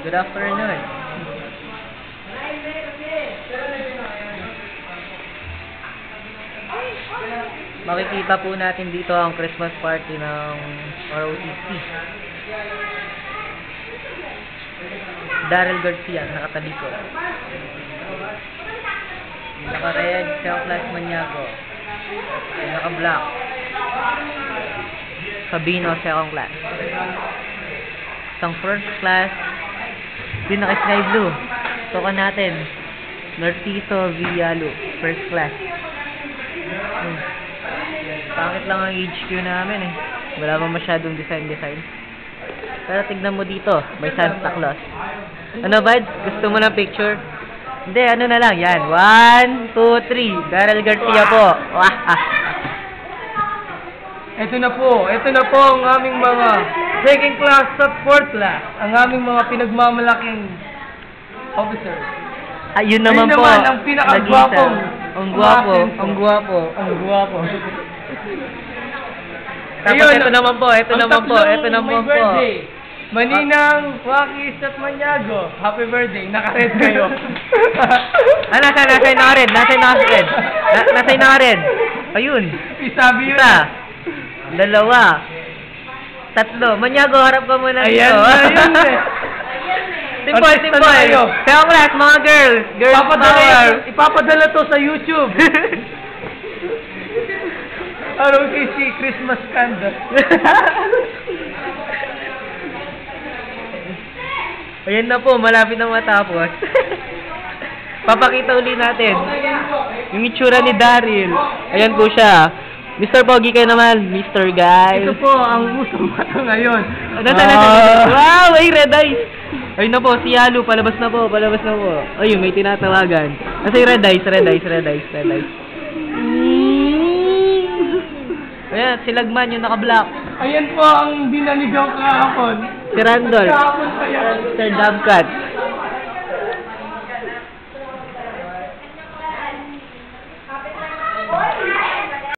Good afternoon. Makikita po natin dito ang Christmas party ng ROTC. Daryl Garcia, nakatabi ko. Naka-red, second class Maniago. Naka-black. Sabino, second class. Isang first class. Yung naka-sky blue. Toka natin. Narciso Villaloo, first class. Pangit lang ang HQ namin eh. Wala pa masyadong design. Pero tignan mo dito, may Santa Claus. Ano ba? Gusto mo ng picture? Hindi, ano na lang. Yan. 1, 2, 3. Daryl Garcia po. Ito na po ang aming mga second class at fourth class. Ang aming mga pinagmamalaking officers. Ayun naman po. Ang pinakagwapong. Ang gwapo. Tapos Ayun, ito naman po. Ito naman po. Birthday. Maninang, Wakis at Maniago. Happy birthday. Naka-red kayo. Nasa naka-red. Ayun. Isabi yun. Isa. Dalawa. Tatlo. Maniago, harap ka muna dito. Ayan eh. Simple. Second class, mga girls. Girls power. Ipapadala to sa YouTube. ROTC Christmas Candle. Ayan na po, malapit na matapos. Papakita uli natin yung itsura ni Daryl. Ayan po siya. Mr. Pogi kayo naman, Mr. Guy. Ito po ang usong mata ngayon. Wow, ay red eyes. Ayun na po, si Yalu, palabas na po. Ayun, may tinatawagan. Kasi red eyes. Ayan, si Lagman yung naka-black. Ayan po ang binaligaw kahapon. Si Randolph. Kahapon pa yan. Sir Dabcat.